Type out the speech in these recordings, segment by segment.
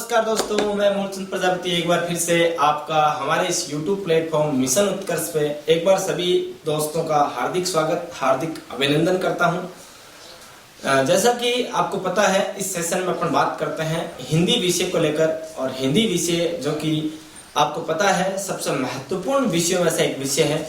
नमस्कार दोस्तों, मैं मूलचंद प्रजापति एक बार फिर से आपका हमारे इस YouTube प्लेटफॉर्म मिशन उत्कर्ष पे एक बार सभी दोस्तों का हार्दिक स्वागत, हार्दिक अभिनंदन करता हूं। जैसा कि आपको पता है, इस सेशन में अपन बात करते हैं हिंदी विषय को लेकर। और हिंदी विषय जो कि आपको पता है सबसे महत्वपूर्ण विषयों में से एक विषय है,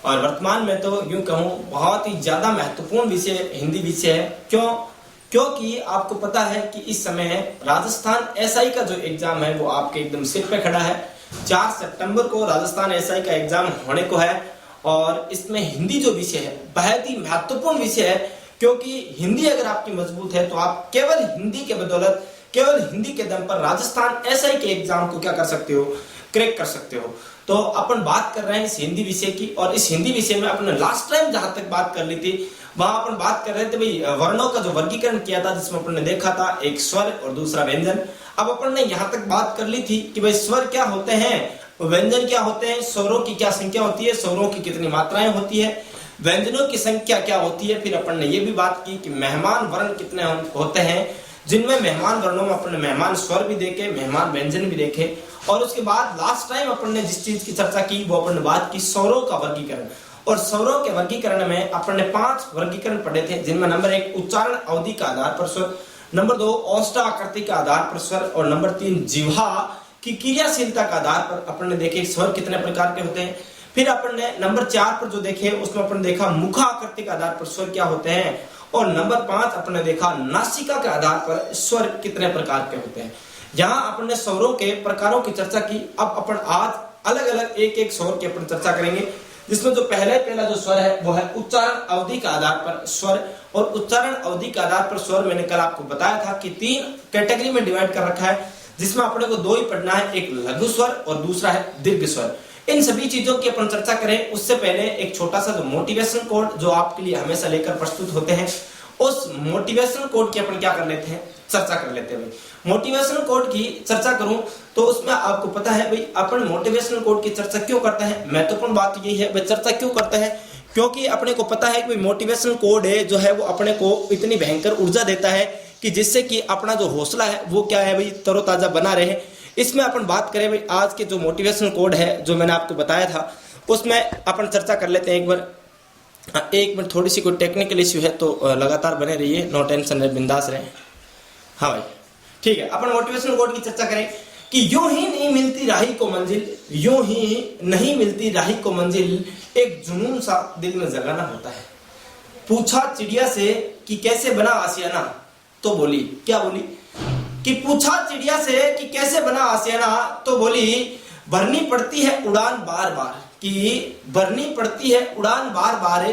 और वर्तमान में तो यूं कहूं बहुत ही ज्यादा महत्वपूर्ण विषय हिंदी विषय है। क्योंकि आपको पता है कि इस समय राजस्थान एसआई का जो एग्जाम है वो आपके एकदम सिर पे खड़ा है। 4 सितंबर को राजस्थान एसआई का एग्जाम होने को है, और इसमें हिंदी जो विषय है बहुत ही महत्वपूर्ण विषय है। क्योंकि हिंदी अगर आपकी मजबूत है तो आप केवल हिंदी के बदौलत, केवल हिंदी के दम पर राजस्थान एसआई के एग्जाम को क्या कर सकते हो, क्रैक कर सकते हो। तो अपन बात कर रहे हैं इस हिंदी विषय की, और इस हिंदी विषय में अपन लास्ट टाइम जहां तक बात कर ली थी वहां अपन बात कर रहे थे भाई वर्णों का जो वर्गीकरण किया था, जिसमें अपन ने देखा था एक स्वर और दूसरा व्यंजन। अब अपन ने यहां तक बात कर ली थी कि भाई स्वर क्या होते हैं, व्यंजन क्या होते हैं, स्वरों की क्या संख्या होती है, स्वरों की कितनी मात्राएं होती है, व्यंजनों की संख्या क्या होती है। फिर अपन ने ये भी बात की कि मेहमान वर्ण कितने होते हैं, जिनमें मेहमान वर्णों में अपन ने मेहमान स्वर भी देखे, मेहमान व्यंजन भी देखे। और उसके बाद लास्ट टाइम अपन ने जिस चीज की चर्चा की वो अपन ने बात की स्वरों का वर्गीकरण। और स्वरों के वर्गीकरण में अपन ने 5 वर्गीकरण पढ़े थे, जिनमें नंबर 1 उच्चारण अवधि के आधार पर स्वर, नंबर 2 औष्ठा आकृति के आधार पर स्वर, और नंबर 3 जिह्वा की क्रियाशीलता के आधार पर अपन ने देखे स्वर कितने प्रकार के होते हैं। फिर अपन ने नंबर 4 पर जो देखे उसमें अपन ने देखा मुखाकृति के आधार पर स्वर क्या होते हैं, और नंबर 5 अपन ने देखा नासिका के आधार पर स्वर कितने प्रकार के होते हैं। यहाँ अपन ने स्वरों के प्रकारों की चर्चा की। अब अपन आज अलग अलग एक स्वर की अपन चर्चा करेंगे, जिसमें जो पहला जो स्वर है वो है उच्चारण अवधि के आधार पर स्वर। और उच्चारण अवधि के आधार पर स्वर मैंने कल आपको बताया था कि 3 कैटेगरी में डिवाइड कर रखा है, जिसमें अपने को 2 ही पढ़ना है, एक लघु स्वर और दूसरा है दीर्घ स्वर। इन सभी चीजों की अपन चर्चा करें उससे पहले एक छोटा सा जो मोटिवेशन कोड जो आपके लिए हमेशा लेकर प्रस्तुत होते हैं, उस मोटिवेशन कोड की अपन क्या कर लेते हैं, चर्चा कर लेते हैं। मोटिवेशन कोड की चर्चा करूं तो उसमें आपको पता है भाई अपन मोटिवेशन कोड की चर्चा क्यों करते हैं। महत्वपूर्ण बात यही है भाई, चर्चा क्यों करते हैं, क्योंकि अपने को पता है कि भाई मोटिवेशन कोड है जो है वो अपने को इतनी भयंकर ऊर्जा देता है कि जिससे कि अपना जो हौसला है वो क्या है भाई, तरोताजा बना रहे। इसमें अपन बात करें भाई आज के जो मोटिवेशन कोड है जो मैंने आपको बताया था, उसमें अपन चर्चा कर लेते हैं एक बार। एक मिनट, थोड़ी सी कोई टेक्निकल इश्यू है तो लगातार बने रहिए, नो टेंशन रहे, बिंदास रहे। हाँ भाई ठीक है, अपन मोटिवेशनल कोड की चर्चा करें कि यूं ही नहीं मिलती राही को मंजिल, यूं ही नहीं मिलती राही को मंजिल, एक जुनून सा दिल में जगाना होता है। पूछा चिड़िया से कि कैसे बना आशियाना, तो बोली, क्या बोली कि पूछा चिड़िया से कि कैसे बना आशियाना, तो बोली भरनी पड़ती है उड़ान बार बार, कि भरनी पड़ती है उड़ान बार बार,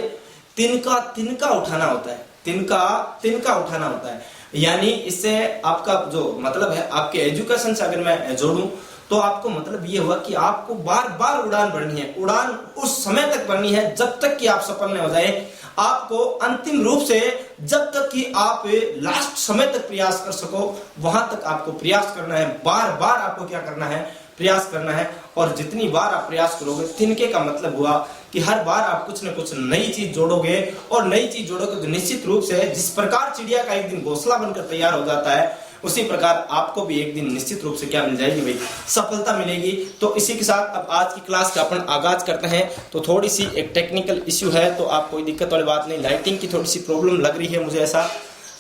तिनका तिनका उठाना होता है, तिनका तिनका उठाना होता है। यानी इससे आपका जो मतलब है, आपके एजुकेशन से अगर मैं जोड़ूं तो आपको मतलब ये हुआ कि आपको बार बार उड़ान भरनी है। उड़ान उस समय तक भरनी है जब तक कि आप सफल नहीं हो जाए। आपको अंतिम रूप से जब तक कि आप लास्ट समय तक प्रयास कर सको वहां तक आपको प्रयास करना है। बार बार आपको क्या करना है, प्रयास करना है। और जितनी बार आप प्रयास करोगे, तिनके का मतलब हुआ कि हर बार आप कुछ न कुछ नई चीज जोड़ोगे, और नई चीज जोड़ोगे तो निश्चित रूप से जिस प्रकार चिड़िया का एक दिन घोंसला बनकर तैयार हो जाता है, उसी प्रकार आपको भी एक दिन निश्चित रूप से क्या मिल जाएगी भाई, सफलता मिलेगी। तो इसी के साथ अब आज की क्लास का अपन आगाज करते हैं। तो थोड़ी सी एक टेक्निकल इश्यू है, तो आप कोई दिक्कत वाली बात नहीं, लाइटिंग की थोड़ी सी प्रॉब्लम लग रही है मुझे ऐसा,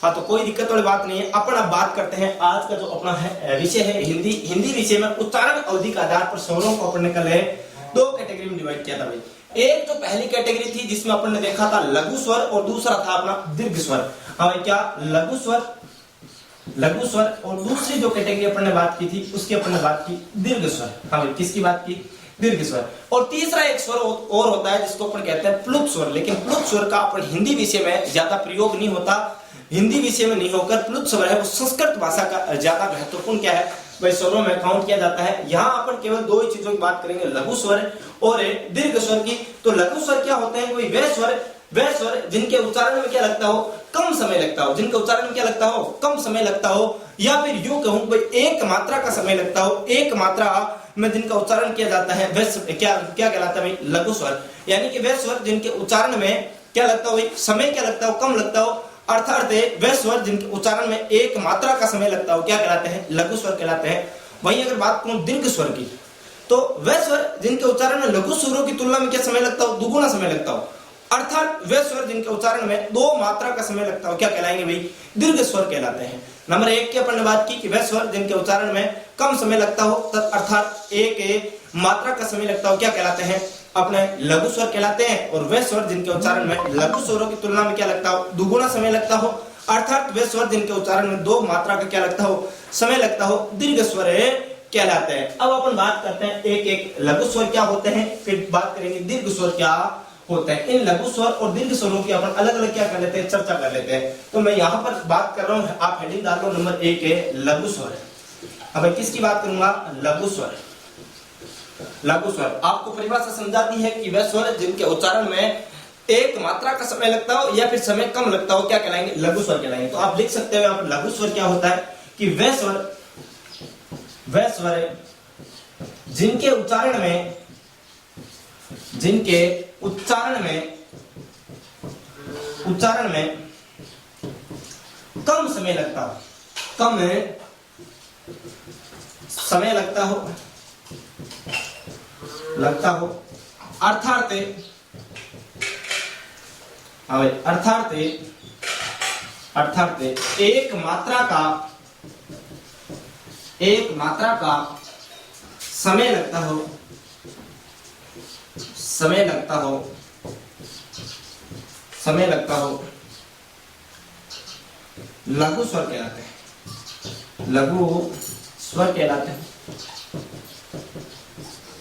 हाँ तो कोई दिक्कत वाली बात नहीं है। अपन अब बात करते हैं आज का जो अपना है विषय है हिंदी। हिंदी विषय में उच्चारण अवधि के आधार पर स्वरों को अपन ने कल 2 कैटेगरी में डिवाइड किया था भाई। एक जो पहली कैटेगरी थी जिसमें अपन ने देखा था लघु स्वर, और दूसरा था अपना दीर्घ स्वर। हाँ क्या, लघु स्वर, और दूसरी जो कैटेगरी अपन ने बात की थी उसकी अपन ने बात की दीर्घ स्वर। हाँ भाई, किसकी बात की, दीर्घ स्वर। और तीसरा एक स्वर और होता है जिसको अपन कहते हैं प्लुत स्वर। लेकिन प्लुत स्वर का अपन हिंदी विषय में ज्यादा प्रयोग नहीं होता, हिंदी विषय में नहीं होकर प्लुत स्वर है वो संस्कृत भाषा का ज्यादा महत्वपूर्ण क्या है भाई, स्वरों में काउंट किया जाता है। यहाँ अपन केवल 2 ही चीजों की बात करेंगे, लघु स्वर और दीर्घ स्वर की। तो लघु स्वर क्या होते हैं, कोई वे स्वर जिनके उच्चारण में क्या लगता हो, कम समय लगता हो, जिनके उच्चारण में क्या लगता हो, कम समय लगता हो, या फिर यूं कहूं भाई एक मात्रा का समय लगता हो, एक मात्रा में जिनका उच्चारण किया जाता है वे क्या कहलाता है भाई, लघु स्वर। यानी कि वे स्वर जिनके उच्चारण में क्या लगता हो, समय क्या लगता हो, कम लगता हो, अर्थात वह स्वर जिनके उच्चारण में एक मात्रा का समय लगता हो क्या कहलाते हैं, लघु स्वर कहलाते हैं। वहीं अगर बात करूं दीर्घ स्वर की, तो वह स्वर जिनके उच्चारण में लघु स्वरों की तुलना में क्या समय लगता हो, दुगुना समय लगता हो। अर्थात वे स्वर जिनके उच्चारण में दो मात्रा का समय लगता हो क्या कहलाएंगे भाई, दीर्घ स्वर कहलाते हैं। नंबर 1 की अपन ने बात की कि वह स्वर जिनके उच्चारण में कम समय लगता हो, अर्थात एक मात्रा का समय लगता हो क्या कहलाते हैं, अपने लघु स्वर कहलाते हैं। और वे स्वर जिनके उच्चारण में लघु स्वरों की तुलना में क्या लगता हो, दुगुना समय लगता हो, अर्थात वे स्वर जिनके उच्चारण में दो मात्रा का क्या लगता हो, समय लगता हो, दीर्घ स्वर कहलाते हैं। अब अपन बात करते हैं एक एक लघु स्वर क्या होते हैं, फिर बात करेंगे दीर्घ स्वर क्या होते हैं। इन लघु स्वर और दीर्घ स्वरों की अपन अलग अलग क्या कर लेते हैं, चर्चा कर लेते हैं। तो मैं यहाँ पर बात कर रहा हूँ, आप हेडिंग डाल लो, नंबर 1 है लघु स्वर। अब किसकी बात करूंगा, लघु स्वर। लघु स्वर आपको परिभाषा समझा दी है कि वह स्वर जिनके उच्चारण में एक मात्रा का समय लगता हो या फिर समय कम लगता हो क्या कहलाएंगे, लघु स्वर कहलाएंगे। तो आप लिख सकते हो यहाँ पर लघु स्वर क्या होता है कि वह स्वर जिनके उच्चारण में कम समय लगता हो, कम समय लगता हो, अर्थात एक मात्रा का समय लगता हो, लघु स्वर कहलाते हैं,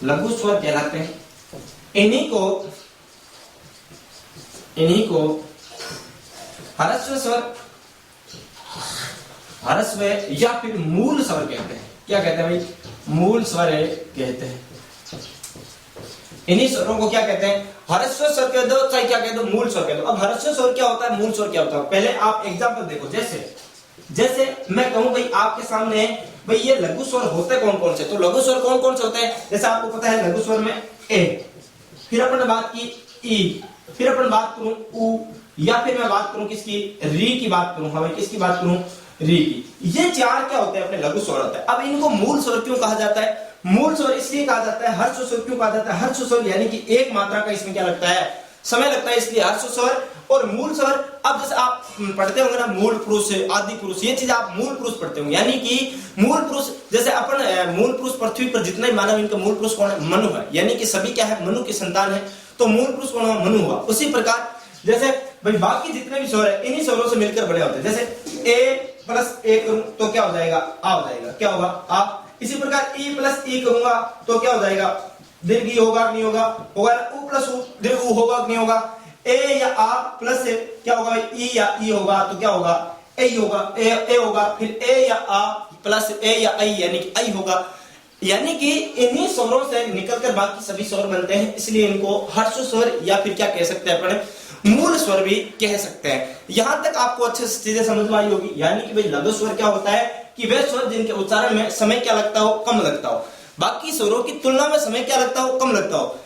लघु स्वर कहलाते हैं। इन्हीं को ह्रस्व या फिर मूल स्वर कहते हैं। क्या कहते हैं भाई, मूल स्वर कहते हैं। इन्हीं स्वरों को क्या कहते हैं, ह्रस्व स्वर कह दो चाहे क्या कह दो, मूल स्वर कह दो। अब ह्रस्व स्वर क्या होता है, मूल स्वर क्या होता है, पहले आप एग्जांपल देखो। जैसे मैं कहूं भाई आपके सामने भाई ये लघु स्वर होते कौन कौन से, तो लघु स्वर कौन कौन से होते हैं, जैसे आपको पता है लघु स्वर में ए, फिर अपन ने बात की ई, फिर अपन बात करूं उ, या फिर मैं बात करूं किसकी, री की बात करूं। हाँ भाई किसकी बात करूं, री की। ये चार क्या होते हैं, अपने लघु स्वर होते हैं। अब इनको मूल स्वर क्यों कहा जाता है, मूल स्वर इसलिए कहा जाता है। हर्ष स्वर क्यों कहा जाता है, हर्ष स्वर यानी कि एक मात्रा का इसमें क्या लगता है, समय लगता है, इसलिए हर्ष स्वर और मूल स्वर। अब जैसे आप पढ़ते होंगे ना मूल पुरुष, आदि पुरुष, ये चीज आप मूल पुरुष पढ़ते होंगे, यानी कि मूल पुरुष जैसे अपन मूल पुरुष पृथ्वी पर जितने भी मानव, इनका मूल पुरुष कौन है, मनु है, यानी कि सभी क्या है, मनु की संतान है, तो मूल पुरुष कौन है, मनु हुआ। उसी प्रकार जैसे भाई बाकी जितने भी स्वर है इन्हीं स्वरों से मिलकर बने होते हैं। जैसे ए प्लस ए करूं तो क्या हो जाएगा, आ हो जाएगा, क्या होगा, आ। इसी प्रकार ई प्लस ई करूंगा तो क्या हो जाएगा, दीर्घ ई होगा नहीं होगा, होगा ना। उ प्लस उ, दीर्घ उ होगा नहीं होगा। ए या आ प्लस ए क्या होगा, ई या ई होगा तो क्या होगा, ए होगा, ए होगा। फिर ए या आ प्लस ए या आई यानी कि आई होगा। यानी कि इन्हीं स्वरों से निकलकर बाकी सभी स्वर बनते हैं, इसलिए इनको हर्ष स्वर या फिर क्या कह सकते हैं अपने, मूल स्वर भी कह सकते हैं। यहां तक आपको अच्छे से चीजें समझ में आई होगी। यानी कि भाई लघु स्वर क्या होता है कि वे स्वर जिनके उच्चारण में समय क्या लगता हो, कम लगता हो, बाकी स्वरों की तुलना में समय क्या लगता हो, कम लगता हो,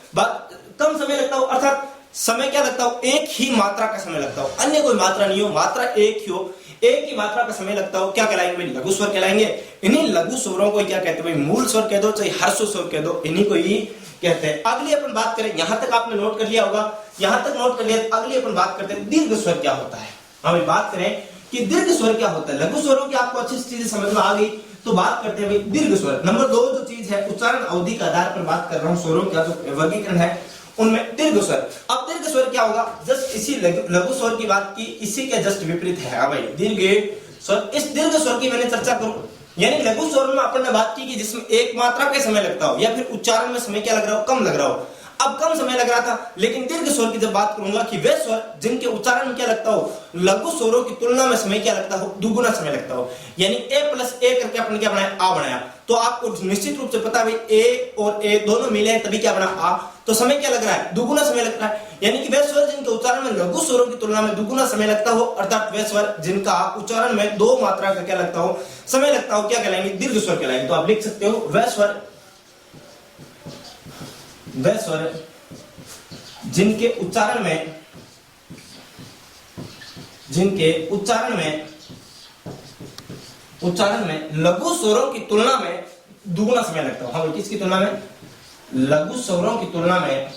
कम समय लगता हो, अर्थात समय क्या लगता हो, एक ही मात्रा का समय लगता हो, अन्य कोई मात्रा नहीं हो, मात्रा एक ही हो, एक ही मात्रा का समय लगता हो, क्या कहलाएंगे भाई, लघु स्वर कहलाएंगे। इन्हीं लघु स्वरों को क्या कहते हैं भाई, मूल स्वर कह दो चाहे हर्ष स्वर कह दो, इन्हीं को ही कहते हैं। अगली अपन बात करें, यहां तक आपने नोट कर लिया होगा, यहां तक नोट कर लिया, अगली अपन बात करते हैं दीर्घ स्वर क्या होता है। हम बात करें कि दीर्घ स्वर क्या होता है, लघु स्वरों की आपको अच्छी चीजें समझ में आ गई, तो बात करते हैं भाई दीर्घ स्वर। नंबर 2 जो चीज है, उच्चारण अवधि के आधार पर बात कर रहा हूं, स्वरों का जो वर्गीकरण है उनमें दीर्घ स्वर। अब दीर्घ स्वर क्या होगा, जस्ट इसी लघु स्वर की बात की, इसी के जस्ट विपरीत है भाई दीर्घ स्वर। इस दीर्घ स्वर की मैंने चर्चा करूं, यानी लघु स्वर में अपन ने बात की कि जिसमें एक मात्रा का समय लगता हो या फिर उच्चारण में समय क्या लग रहा हो, कम लग रहा हो। अब कम समय लग रहा था, लेकिन दीर्घ स्वर की जब बात करूंगा कि वे स्वर जिनके उच्चारण में क्या लगता हो, लघु स्वरों की तुलना में समय क्या लगता हो, दुगुना समय लगता हो। यानी ए प्लस ए करके अपन क्या बनाया, आ बनाया। तो आपको निश्चित रूप से पता है भाई ए और ए दोनों मिले हैं तभी क्या बना, आ। तो समय क्या लग रहा है, दुगुना समय लग रहा है। यानी कि वे स्वर जिनके उच्चारण में लघु स्वरों की तुलना में दुगुना समय लगता हो, अर्थात वे स्वर जिनका उच्चारण में दो मात्रा का क्या लगता हो, समय लगता हो, क्या कहलाएंगे, दीर्घ स्वर कहलाएंगे। तो आप लिख सकते हो वे स्वर जिनके उच्चारण में जिनके उच्चारण में लघु स्वरों की तुलना में दुगुना समय लगता हो। हाँ, किसकी तुलना में? लघु स्वरों की तुलना में,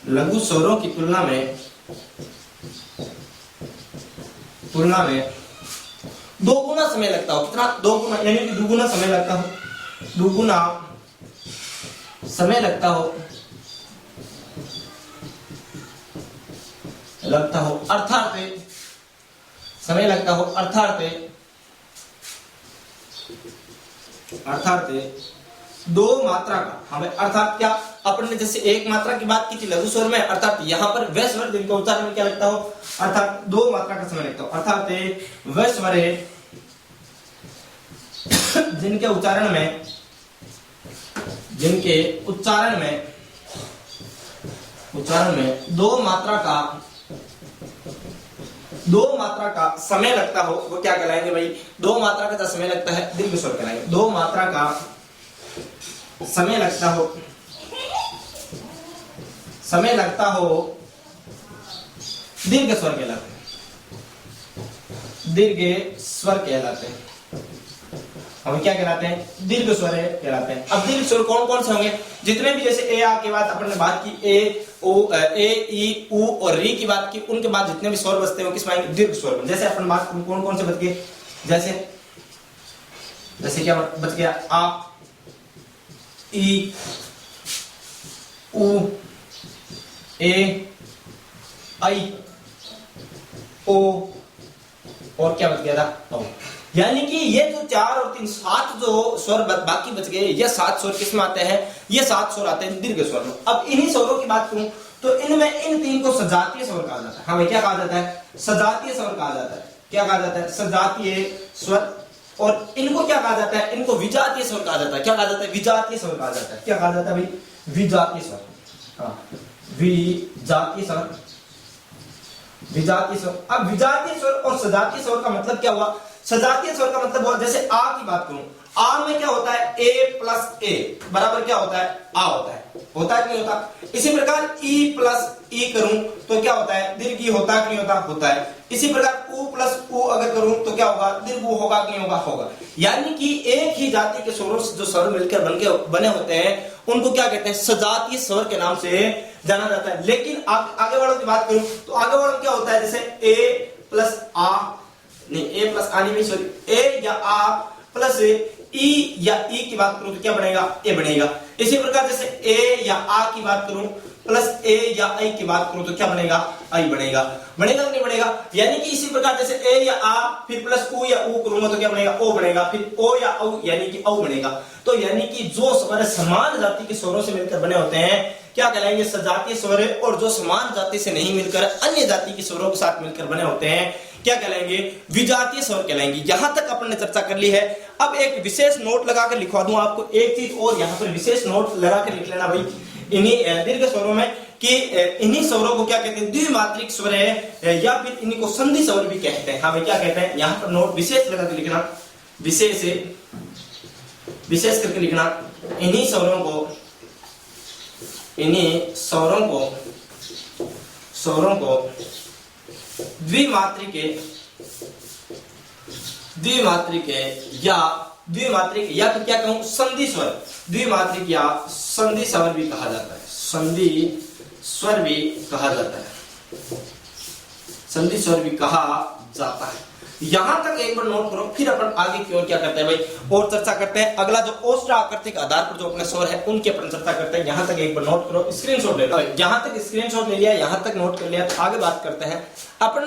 लघु स्वरों की तुलना में दो गुना समय लगता हो। कितना? दो गुना, यानी कि दुगुना समय लगता हो, दुगुना समय लगता हो अर्थात समय लगता हो अर्थात दो मात्रा का। हमें अर्थात क्या, अपन ने जैसे एक मात्रा की बात की थी लघु स्वर में, अर्थात यहाँ पर वे स्वर जिनका उच्चारण में क्या लगता हो, अर्थात दो मात्रा का समय लगता हो। अर्थात वे स्वर जिनके उच्चारण में दो मात्रा का समय लगता हो, वो क्या कहलाएंगे भाई? दो मात्रा का समय लगता है दीर्घ स्वर कहलाएंगे। दो मात्रा का समय लगता हो दीर्घ स्वर कहलाते हैं। हम क्या कहलाते हैं? दीर्घ स्वर कहलाते हैं। अब दीर्घ स्वर कौन कौन से होंगे? जितने भी, जैसे ए आ के बाद अपन ने बात की, ए ई उ और री की बात की, उनके बाद जितने भी स्वर बचते हैं किस में आएंगे? दीर्घ स्वर में। जैसे अपन बात कौन कौन से बच गए? जैसे क्या बच गया? आ, ई, उ, ए, आई, ओ, और क्या बच गया था? औ। यानी कि ये जो 4 और 3 7 जो स्वर बाकी बच गए, ये 7 स्वर किस में आते हैं? ये 7 स्वर आते हैं दीर्घ स्वर में। अब इन्हीं स्वरों की बात करूं तो इनमें इन 3 को सजातीय स्वर कहा जाता है। हाँ, क्या कहा जाता है? सजातीय स्वर कहा जाता है। क्या कहा जाता है? सजातीय स्वर। और इनको क्या कहा जाता है? इनको विजातीय स्वर कहा जाता है। क्या कहा जाता है? विजातीय स्वर कहा जाता है। क्या कहा जाता है भाई? विजातीय स्वर। हाँ, विजातीय स्वर। अब विजातीय स्वर और सजातीय स्वर का मतलब क्या हुआ? सजातीय स्वर का मतलब हुआ, जैसे आ की बात करूं, आ में क्या होता है? ए प्लस ए बराबर क्या होता है? आ होता है कि नहीं होता? इसी प्रकार ई प्लस ई करूं तो क्या होता है? दीर्घ ई होता है कि नहीं होता? होता है। इसी प्रकार उ प्लस उ अगर करूं तो क्या होगा? दीर्घ उ होगा कि नहीं होगा? होगा। यानी कि एक ही जाति के स्वरों से जो स्वर मिलकर बने होते हैं उनको क्या कहते हैं? सजातीय स्वर के नाम से जाना जाता है। लेकिन आगे वालों की बात करूं तो आगे वालों में क्या होता है? जैसे ए प्लस आ, नहीं, ए प्लस आ नहीं, सॉरी, ए या आ प्लस ई या ई की बात करूं तो क्या बनेगा? ए बनेगा। इसी प्रकार जैसे ए या आ की बात करूं प्लस ए या आई की बात करूं तो क्या बनेगा? आई बनेगा। बनेगा कि नहीं बनेगा? यानी कि इसी प्रकार जैसे ए या आ फिर प्लस उ या उ करूंगा तो क्या बनेगा? ओ बनेगा। फिर ओ या औ यानी कि औ बनेगा। तो यानी कि जो स्वर समान जाति के स्वरों से मिलकर बने होते हैं क्या कहलाएंगे? सजातीय स्वर। और जो समान जाति से नहीं मिलकर अन्य जाति के स्वरों के साथ मिलकर बने होते हैं क्या कहलाएंगे? विजातीय स्वर कहलाएंगे। यहां तक अपन ने चर्चा कर ली है। अब एक विशेष नोट लगाकर लिखवा दूं आपको एक चीज और, यहां पर विशेष नोट लगाकर लिख लेना भाई इन्हीं दीर्घ स्वरों में कि इन्हीं स्वरों को क्या कहते हैं? द्विमात्रिक स्वर है या फिर इन्हीं को संधि स्वर भी कहते हैं। हाँ भाई, क्या कहते हैं? यहां पर नोट विशेष लगाकर लिखना, विशेष करके लिखना। इन्हीं स्वरों को द्विमात्रिक या फिर क्या कहूं? संधि स्वर। द्विमात्रिक या संधि स्वर भी कहा जाता है। संधि स्वर भी कहा जाता है। यहां तक एक बार नोट करो, फिर अपन आगे की ओर क्या करते हैं भाई? और चर्चा करते हैं। अगला जो औष्ठ आकृति के आधार पर जो अपने स्वर है उनके अपन चर्चा करते हैं। यहां तक एक बार नोट करो, स्क्रीनशॉट ले लो। यहां तक स्क्रीनशॉट ले लिया, यहां तक नोट कर लिया, आगे बात करते हैं। अपन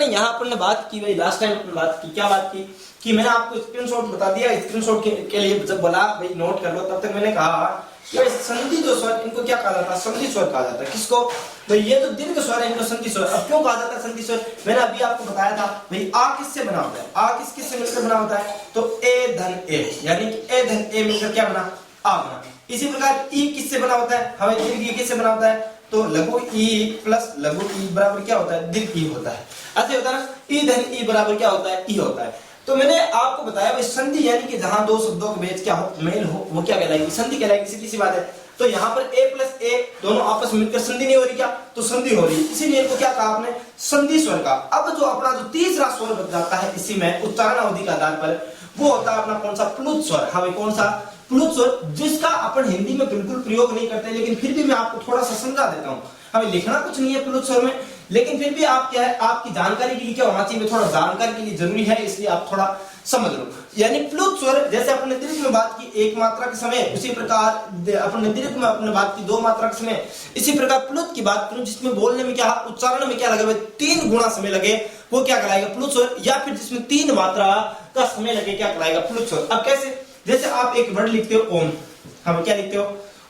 ने बात की भाई, लास्ट टाइम अपन बात की, क्या बात की कि मैंने आपको स्क्रीनशॉट बता दिया। स्क्रीनशॉट के लिए जब बोला भाई नोट कर लो, तब तक मैंने कहा कि संधि जो स्वर इनको क्या कहा जाता है? संधि स्वर कहा जाता है। किसको? तो ये जो दीर्घ स्वर है इनको संधि स्वर। अब क्यों कहा जाता है संधि स्वर? मैंने अभी आपको बताया था भाई, आ किससे बना होता है? आ किससे मिलकर बना होता है? तो ए धन ए, यानी कि ए धन ए मिलकर क्या बना? आ बना। इसी प्रकार ई किससे बना होता है? हमें दीर्घ ई किससे बना होता है? तो लघु ई प्लस लघु ई बराबर क्या होता है? दीर्घ ई होता है। ऐसे होता है ना, ई धन ई बराबर क्या होता है? ई होता है। तो मैंने आपको बताया भाई संधि यानी कि जहां दो शब्दों के बीच क्या हो? मेल हो, वो क्या कहलाएगी? संधि कहलाएगी। सीधी सी बात है। तो यहाँ पर a प्लस ए दोनों आपस में मिलकर संधि नहीं हो रही क्या, तो संधि हो रही, इसीलिए इनको क्या कहा आपने, संधि स्वर का। अब जो अपना जो तीसरा स्वर बच जाता है इसी में उच्चारण अवधि के आधार पर, वो होता है अपना कौन सा, प्लुत स्वर। हाँ भाई, कौन सा, प्लुत स्वर, जिसका अपन हिंदी में बिल्कुल प्रयोग नहीं करते, लेकिन फिर भी मैं आपको थोड़ा सा समझा देता हूँ। हमें लिखना कुछ नहीं है प्लुत स्वर में, लेकिन फिर भी आप क्या है, आपकी जानकारी के लिए क्या होना चाहिए, थोड़ा जानकारी के लिए जरूरी है, इसलिए आप थोड़ा समझ लो। यानी प्लुत स्वर, जैसे अपने दीर्घ में बात की एक मात्रा के समय, उसी प्रकार अपने दीर्घ में अपने बात की दो मात्रा के समय, इसी प्रकार प्लुत की बात करूं जिसमें बोलने में क्या, उच्चारण में क्या लगे, 3 गुना समय लगे, वो क्या कहलाएगा, प्लुत स्वर। या फिर जिसमें 3 मात्रा का समय लगे, क्या कहलाएगा, प्लुत स्वर। अब कैसे, जैसे आप एक वर्ड लिखते हो ओम, हम क्या लिखते हो,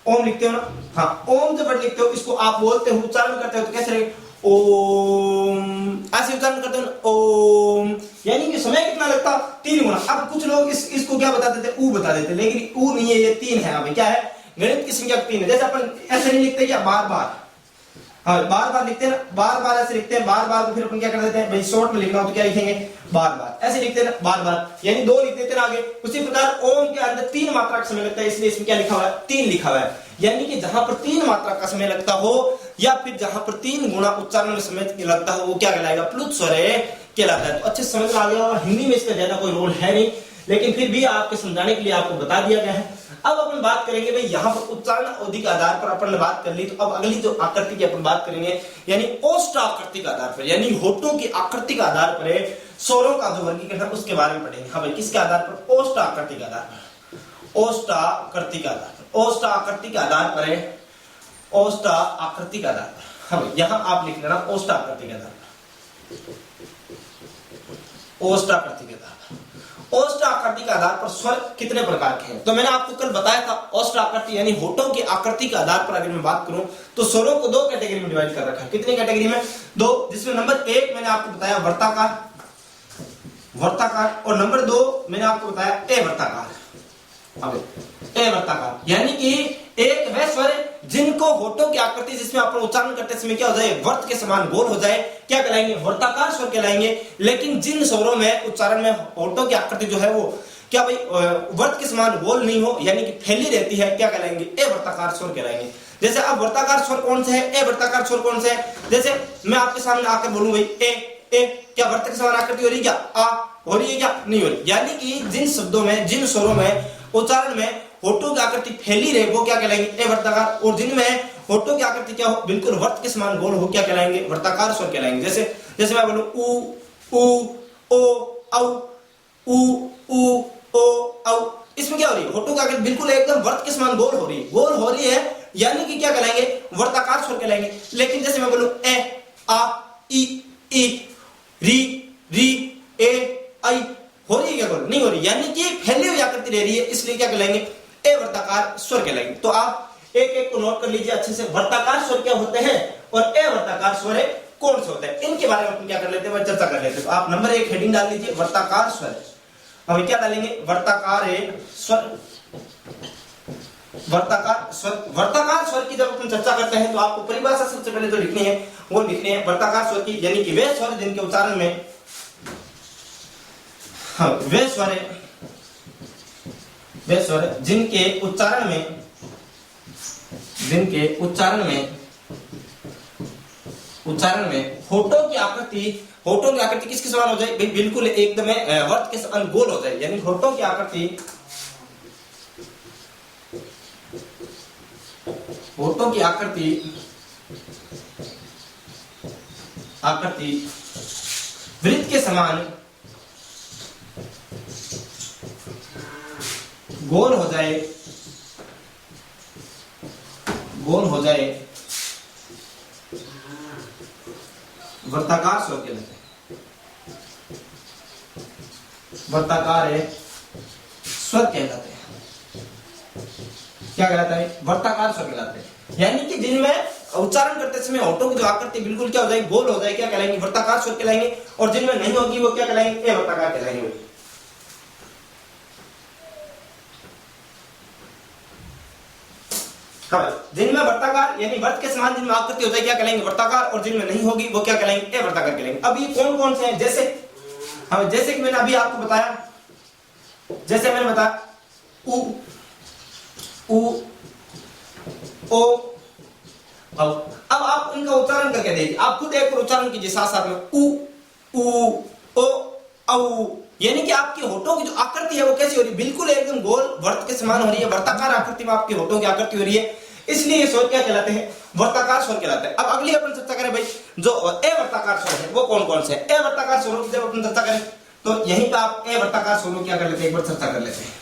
ओम लिखते हो ना, हाँ, ओम जब वर्ड लिखते हो, इसको आप बोलते हो, उच्चारण करते हो तो कैसे लगे, ओम, ऐसे उच्चारण करते हो ना, ओम, यानी कि समय कितना लगता, 3 गुना। अब कुछ लोग इसको क्या बता देते, ऊ बता देते, लेकिन ऊ नहीं है, ये 3 है। अभी क्या है, गणित की संख्या 3 है। जैसे अपन ऐसे नहीं लिखते क्या, बार बार, हाँ बार बार लिखते हैं ना, बार बार ऐसे लिखते हैं, बार बार को फिर अपन क्या कर देते हैं, भाई शॉर्ट में लिखना हो तो क्या लिखेंगे, बार बार, ऐसे लिखते हैं ना, बार बार, यानी 2 लिख देते हैं आगे। उसी प्रकार ओम के अंदर 3 मात्रा का समय लगता है, इसलिए इसमें क्या लिखा हुआ है, 3 लिखा हुआ है। यानी कि जहां पर 3 मात्रा का समय लगता हो, या फिर जहां पर 3 गुना उच्चारण में समय लगता हो, वो क्या कहलाएगा, प्लुत स्वर कहलाता है। तो अच्छे समझ में आ गया, और हिंदी में इसका ज्यादा कोई रोल है नहीं, लेकिन फिर भी आपके समझाने के लिए आपको बता दिया गया है। अब अपन बात करेंगे भाई, यहाँ पर उच्चारण अवधि के आधार पर अपन ने बात कर ली, तो अब अगली जो आकृति की अपन बात करेंगे, यानी ओष्ठ आकृति के आधार पर, यानी होठों की आकृति के आधार पर स्वरों का जो वर्गीकरण है उसके बारे में पढ़ेंगे। हाँ भाई, किसके आधार पर, ओष्ठ आकृति के आधार पर, ओष्ठ आकृति के आधार पर, ओष्ठ आकृति के आधार पर, ओष्ठ आकृति के आधार पर। हाँ भाई, यहाँ आप लिख लेना ओष्ठ आकृति के आधार पर, ओष्ठ आकृति के आधार पर। ओष्ठ आकृति के आधार पर स्वर कितने प्रकार के हैं, तो मैंने आपको कल बताया था, ओष्ठ आकृति यानी होठों की आकृति के आधार पर अगर मैं बात करूं तो स्वरों को 2 कैटेगरी में डिवाइड कर रखा है। कितनी कैटेगरी में, 2, जिसमें नंबर 1 मैंने आपको बताया वर्ताकार, वर्ताकार, और नंबर 2 मैंने आपको बताया अवर्ताकार। अवर्ताकार यानी कि एक वह स्वर जिनको होठों की आकृति जिसमें आप उच्चारण करते समय क्या हो जाए, वर्त के समान गोल हो जाए, क्या कहलाएंगे, वर्ताकार स्वर कहलाएंगे। लेकिन जिन स्वरों में उच्चारण में होठों की आकृति जो है वो क्या भाई वर्त के समान गोल नहीं हो, यानी कि फैली रहती है, क्या कहलाएंगे, अवर्ताकार स्वर कहलाएंगे। जैसे अब वर्ताकार स्वर कौन से है, अवर्ताकार स्वर कौन से है, जैसे मैं आपके सामने आकर बोलूं भाई ए, क्या वर्त के समान आकृति हो रही है क्या, आ हो रही है क्या, नहीं हो रही। यानी कि जिन शब्दों में, जिन स्वरों में उच्चारण में होठों की आकृति फैली रहे, वो क्या कहलाएंगे, अवर्ताकार, और जिनमें होठों की आकृति क्या हो, बिल्कुल वर्त के समान गोल हो, क्या कहलाएंगे, वर्ताकार स्वर कहलाएंगे। जैसे मैं बोलूं उ ओ औ, उ ओ औ, इसमें क्या हो रही है, होठों की आकृति बिल्कुल एकदम वर्त के समान गोल हो रही है, यानी कि क्या कहलाएंगे, वर्ताकार स्वर कहलाएंगे। लेकिन जैसे मैं बोलूं ए आ ई री ए आई, हो रही है क्या गोल, नहीं हो रही, यानी कि फैली हुई आकृति रह रही है, इसलिए क्या कहलाएंगे, अवर्ताकार स्वर कहलाएंगे। तो आप एक को नोट कर लीजिए अच्छे से, वर्ताकार स्वर क्या होते हैं और अवर्ताकार स्वर कौन से होते हैं, इनके बारे में अपन क्या कर लेते हैं, चर्चा कर लेते हैं। तो आप नंबर 1 हेडिंग डाल लीजिए, वर्ताकार स्वर। हम क्या डालेंगे, वर्ताकार स्वर, वर्ताकार स्वर। वर्ताकार स्वर की जब अपन चर्चा करते हैं तो आपको परिभाषा सबसे पहले जो लिखनी है वो लिखनी है वर्ताकार स्वर की, यानी कि वे स्वर जिनके उच्चारण में, हाँ वे स्वर जिनके उच्चारण में होठों की आकृति किसके समान हो जाए, बिल्कुल एकदम वर्त के समान गोल हो जाए, यानी होठों की आकृति वृत्त के समान गोल हो जाए, वर्ताकार स्वर कहलाते हैं, वर्ताकार स्वर कहलाते हैं, क्या कहलाता है, वर्ताकार स्वर कहलाते हैं। यानी कि जिनमें उच्चारण करते समय होठों की जो आकृति बिल्कुल क्या हो जाएगी, गोल हो जाए, क्या कहलाएंगे, वर्ताकार स्वर कहलाएंगे, और जिनमें नहीं होगी वो क्या कहलाएंगे, अवर्ताकार कहलाएंगे। जिनमें वर्ताकार यानी वर्त के समान जिनमें आकृति होता है क्या कहलाएंगे, वर्ताकार, और जिनमें नहीं होगी वो क्या कहलाएंगे, अवर्ताकार कहलाएंगे। अब ये कौन कौन से हैं, जैसे कि मैंने अभी आपको बताया, जैसे मैंने बताया उ ओ औ। अब आप इनका उच्चारण करके देखिए, आप खुद एक बार उच्चारण कीजिए साथ साथ में, उ ओ औ। यानी कि आपकी होठों की जो आकृति है वो कैसी हो रही है, बिल्कुल एकदम गोल वर्त के समान हो रही है, वर्ताकार आकृति में आपकी होठों की आकृति हो रही है, इसलिए ये स्वर क्या कहलाते हैं, वर्ताकार स्वर कहलाते हैं। अब अगली अपन चर्चा करें भाई, जो ए वर्ताकार स्वर है वो कौन कौन से है। ए वर्ताकार स्वरों की जब अपन चर्चा करें तो यहीं पर आप ए वर्ताकार स्वरों क्या कर लेते हैं, एक बार चर्चा कर लेते हैं।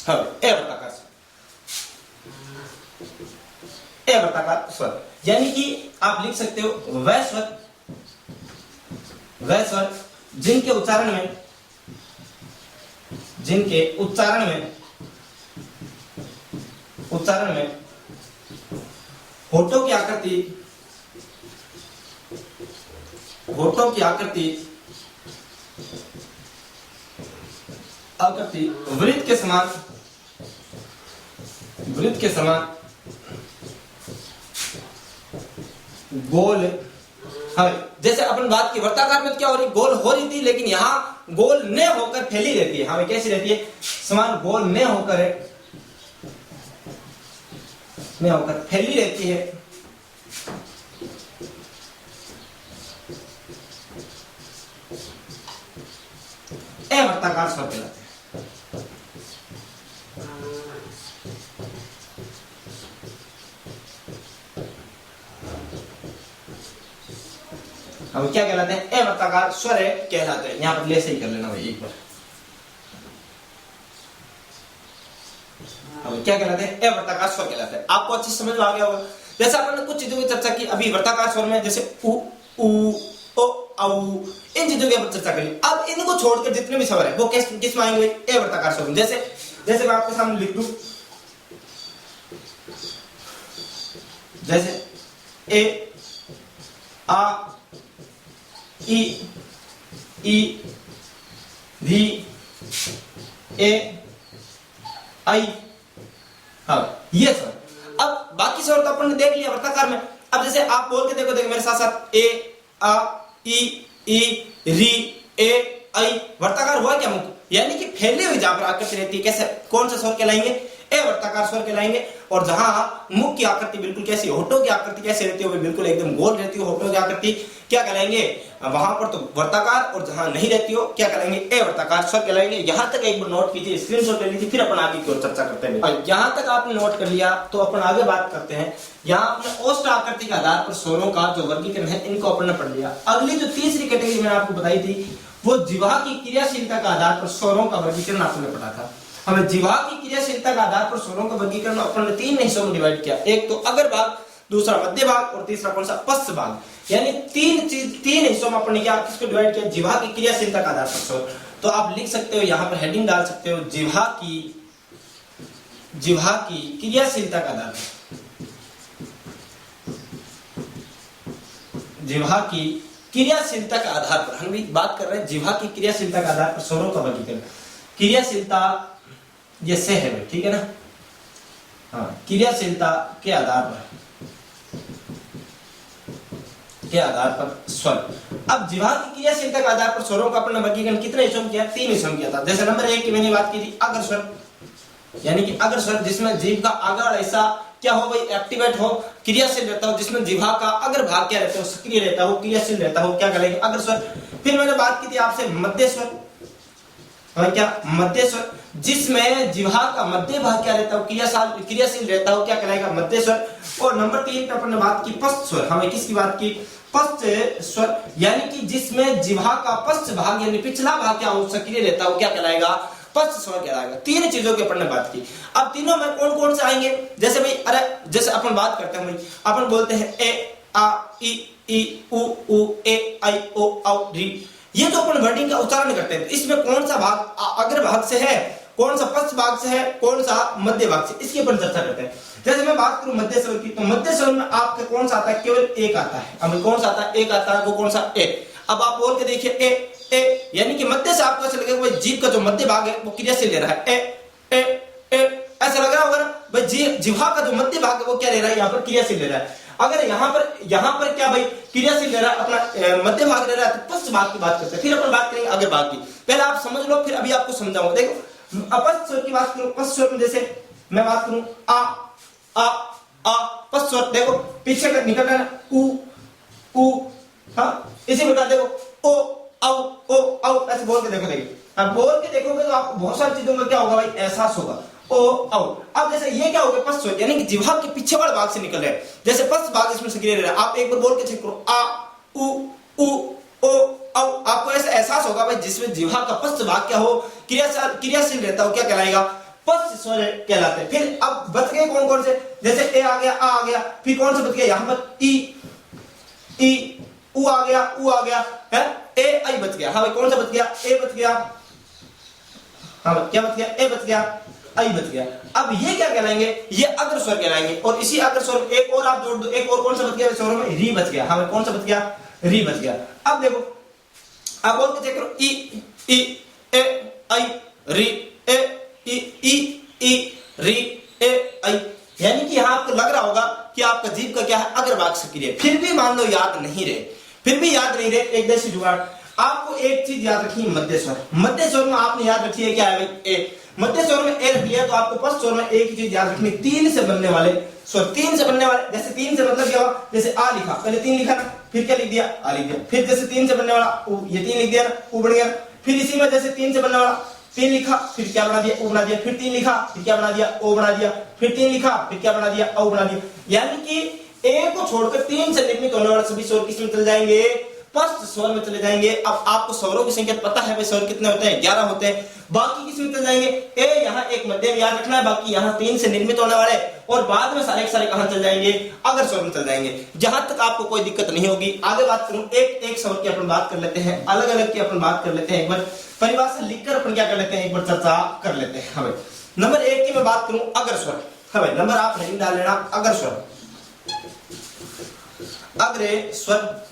हाँ, ए वर्ताकार स्वर, ए वर्ताकार स्वर यानी कि आप लिख सकते हो वह स्वर जिनके उच्चारण में होठों की आकृति वृत्त के समान गोल है। जैसे अपन बात की वर्ताकार में क्या हो रही, गोल हो रही थी, लेकिन यहां गोल न होकर फैली रहती है। हमें कैसी रहती है, समान गोल न होकर फैली रहती है। ए वर्ताकार स्वर कहलाते हैं। अब क्या कहलाते हैं, ए वर्ताकार स्वर कहलाते हैं। यहां पर ले से ही कर लेना भाई एक बार। अब क्या कहलाते हैं, ए वर्ताकार स्वर कहलाते हैं। आपको अच्छी समझ में आ गया होगा। जैसे अपन ने कुछ चीजों की चर्चा की अभी वर्ताकार स्वर में, जैसे उ ओ औ, इन चीजों की अपन चर्चा करी। अब इनको छोड़कर जितने भी स्वर है वो किस में आएंगे, ए वर्ताकार स्वर में। जैसे मैं आपके सामने लिख दूं, जैसे ए आ ई री ए आई, हाँ ये स्वर। अब बाकी स्वर तो अपन ने देख लिया वर्ताकार में। अब जैसे आप बोल के देखो मेरे साथ साथ, ए आ ई री ए आई, वर्ताकार हुआ क्या मुख, यानी कि फैली हुई जहां पर आकृति रहती है, कैसे कौन सा स्वर कहलाएंगे, ए वर्ताकार स्वर कहलाएंगे। और जहां मुख की आकृति बिल्कुल कैसी, होठों की आकृति कैसे रहती है, वो बिल्कुल एकदम गोल रहती है होठों की आकृति, क्या कहलाएंगे, वहां पर तो वर्ताकार, और जहां नहीं रहती हो क्या कहलाएंगे, ए वर्ताकार स्वर कहलाएंगे। यहां तक एक बार नोट कीजिए, स्क्रीनशॉट ले लीजिए, फिर अपन आगे की ओर चर्चा करते हैं। यहां तक आपने नोट कर लिया तो अपन आगे बात करते हैं। यहाँ आपने ओष्ठ आकृति के आधार पर स्वरों का जो वर्गीकरण है इनको अपन ने पढ़ लिया। अगली जो तीसरी कैटेगरी मैंने आपको बताई थी वो जिह्वा की क्रियाशीलता के आधार पर स्वरों का वर्गीकरण आपने पढ़ा था। हमें जिह्वा की क्रियाशीलता के आधार पर स्वरों का वर्गीकरण अपन ने 3 हिस्सों में डिवाइड किया, एक तो अग्र भाग, दूसरा मध्य भाग, और तीसरा कौन सा, पश्च भाग। यानी 3 हिस्सों में अपन ने क्या किसको डिवाइड किया, जिह्वा की क्रियाशीलता के आधार पर स्वर। तो आप लिख सकते हो, यहाँ पर हेडिंग डाल सकते हो, जिह्वा की क्रियाशीलता के आधार पर, जिह्वा की क्रियाशीलता के आधार पर, हम भी बात कर रहे हैं जिह्वा की क्रियाशीलता के आधार पर स्वरों का वर्गीकरण। क्रियाशीलता ये से है, ठीक है ना, हाँ, क्रियाशीलता के आधार पर स्वर। अब जिह्वा की क्रियाशीलता के आधार पर स्वरों का अपन वर्गीकरण कितने हिस्सों में किया, 3 हिस्सों में किया था। जैसे नंबर 1 की मैंने बात की थी अग्र स्वर, यानी कि अग्र स्वर जिसमें जीभ का अग्र हिस्सा क्या हो भाई, एक्टिवेट हो, क्रियाशील रहता हो, जिसमें जिह्वा का अग्र भाग क्या रहता हो, सक्रिय रहता हो, क्रियाशील रहता हो, क्या कहलाएंगे, अग्र स्वर। फिर मैंने बात की थी आपसे मध्य स्वर, और क्या मध्य स्वर, जिसमें जिह्वा का मध्य भाग क्या रहता हो, क्रियाशील रहता हो, क्या कहलाएगा, मध्य स्वर। और नंबर 3 पर अपने बात की पश्च स्वर। हमें किसकी बात की, पश्च स्वर, यानी कि जिसमें जिह्वा का पश्च भाग यानी पिछला भाग क्या हो, सक्रिय रहता हो, क्या कहलाएगा, पश्च स्वर कहलाएगा। 3 चीजों की अपन ने बात की। अब तीनों में कौन कौन से आएंगे, जैसे भाई, अरे जैसे अपन बात करते हैं भाई, अपन बोलते हैं ए आ ई उ ए आई ओ औ री, ये जो अपन वर्डिंग का उच्चारण करते हैं, इसमें कौन सा भाग अग्र भाग से है, कौन सा पश्च भाग से है, कौन सा मध्य भाग से, इसकी अपन चर्चा करते हैं। जैसे मैं बात करूं मध्य स्वर की, तो मध्य स्वर में आपके कौन सा आता है, केवल एक आता है। अब कौन सा आता है, एक आता है, वो कौन सा, ए। अब आप बोल के देखिए ए, यानी कि मध्य से आपको ऐसा लगेगा भाई जीभ का जो मध्य भाग है वो क्रियाशील ले रहा है, ऐसा लग रहा होगा ना भाई, जिह्वा का जो मध्य भाग है वो क्या ले रहा है, यहाँ पर क्रियाशील ले रहा है। अगर यहाँ पर क्या भाई क्रियाशील ले रहा है, अपना मध्य भाग ले रहा है, तो पश्च भाग की बात करते हैं। फिर अपन बात करेंगे अग्र भाग की। पहले आप समझ लो, फिर अभी आपको समझाऊंगा। देखो अपस्थ स्वर की बात करूं, पस्थ स्वर में जैसे मैं बात करूं आ आ आ, पस्थ स्वर देखो पीछे का निकल रहा है उ, हाँ इसी प्रकार देखो ओ औ ऐसे बोल के देखो, देखिए अब बोल के देखोगे तो आपको बहुत सारी चीजों का क्या होगा भाई, एहसास होगा। ओ औ, अब जैसे ये क्या हो गया पस्थ स्वर, यानी कि जिह्वा के पीछे वाले भाग से निकल रहे हैं, जैसे पस्थ भाग इसमें सक्रिय रह रहा है। आप एक बार बोल के चेक करो आ उ ओ औ, आपको ऐसा एहसास होगा भाई जिसमें जिह्वा का पस्थ भाग क्या हो, क्रियाशील रहता हो, क्या कहलाएगा, पस्थ स्वर कहलाते हैं। फिर अब बच गए कौन कौन से, जैसे ए आ गया, आ गया, फिर कौन सा बच गया यहाँ पर ई उ आ गया, उ आ गया है, ए आई बच गया। हाँ भाई कौन सा बच गया, ए बच गया, हाँ क्या बच गया, ए बच गया, आई बच गया। अब ये क्या कहलाएंगे, ये अग्र स्वर कहलाएंगे। और इसी अग्र स्वर एक और आप जोड़ दो, एक और कौन सा बच गया स्वरों में, री बच गया। हाँ भाई कौन सा बच गया, री बच गया। अब देखो आप बोल के चेक करो ई ए आई री ई री ए आई, यानी कि यहां आपको लग रहा होगा कि आपका जीभ का क्या है, अग्रभाग सक्रिय। फिर भी मान लो याद नहीं रहे, एक देशी जुगाड़, आपको एक चीज याद रखी, मध्य स्वर। मध्य स्वर में आपने याद रखी है क्या है भाई, ए। मध्य स्वर में ए रख लिया तो आपको पस्थ स्वर में एक ही चीज याद रखनी, तीन से बनने वाले स्वर, तीन से बनने वाले। जैसे तीन से मतलब क्या हुआ, जैसे आ लिखा, पहले तीन लिखा ना, फिर क्या लिख दिया, आ लिख दिया। फिर जैसे तीन से बनने वाला उ, ये तीन लिख दिया ना, उ बन गया। फिर इसी में जैसे तीन से बनने वाला तीन लिखा, फिर क्या बना दिया, ओ बना दिया। फिर तीन लिखा, फिर क्या बना दिया, ओ बना दिया। फिर तीन लिखा, फिर क्या बना दिया, ओ बना दिया। यानी कि ए को छोड़कर तीन से निर्मित होने वाले सभी स्वर किसमें चले जाएंगे, पस्थ स्वर में चले जाएंगे। अब आपको स्वरों की संख्या पता है भाई, स्वर कितने होते हैं, 11 होते हैं। बाकी किसमें चले जाएंगे, ए यहाँ एक मध्य में याद रखना है, बाकी यहाँ तीन से निर्मित होने वाले, और बाद में सारे सारे कहां चल जाएंगे, अगर स्वर में चल जाएंगे। जहां तक आपको कोई दिक्कत नहीं होगी। आगे बात करूं, एक एक स्वर की अपन बात कर लेते हैं, अलग अलग की अपन बात कर लेते हैं। एक बार परिभाषा लिखकर अपन क्या कर लेते हैं, एक बार चर्चा कर लेते हैं। हमें नंबर एक की मैं बात करूं, अगर स्वर। हमें नंबर आप हेडिंग डाल लेना, अगर स्वर, अग्रे स्वर,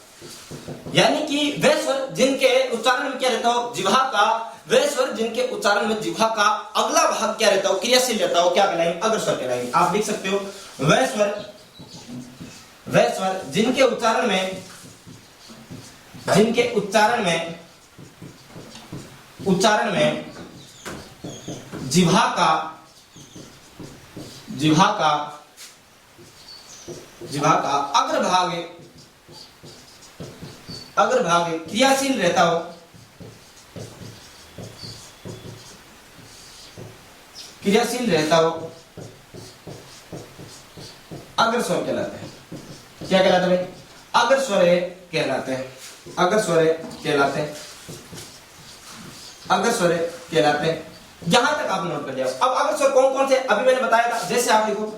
यानी कि वे स्वर जिनके उच्चारण में क्या रहता हो, जिह्वा का, वे स्वर जिनके उच्चारण में जिह्वा का अगला भाग क्या रहता हो, क्रियाशील रहता हो, क्या कहलाएंगे, अग्र स्वर कहलाएंगे। आप लिख सकते हो वे स्वर जिनके उच्चारण में जिह्वा का अग्रभाग क्रियाशील रहता हो, अग्र स्वर कहलाते हैं। क्या कहलाते हैं भाई, अग्र स्वर कहलाते हैं, अग्र स्वर कहलाते हैं। यहां तक आप नोट कर लिया। अब अग्र स्वर कौन कौन से, अभी मैंने बताया था। जैसे आप लिखो,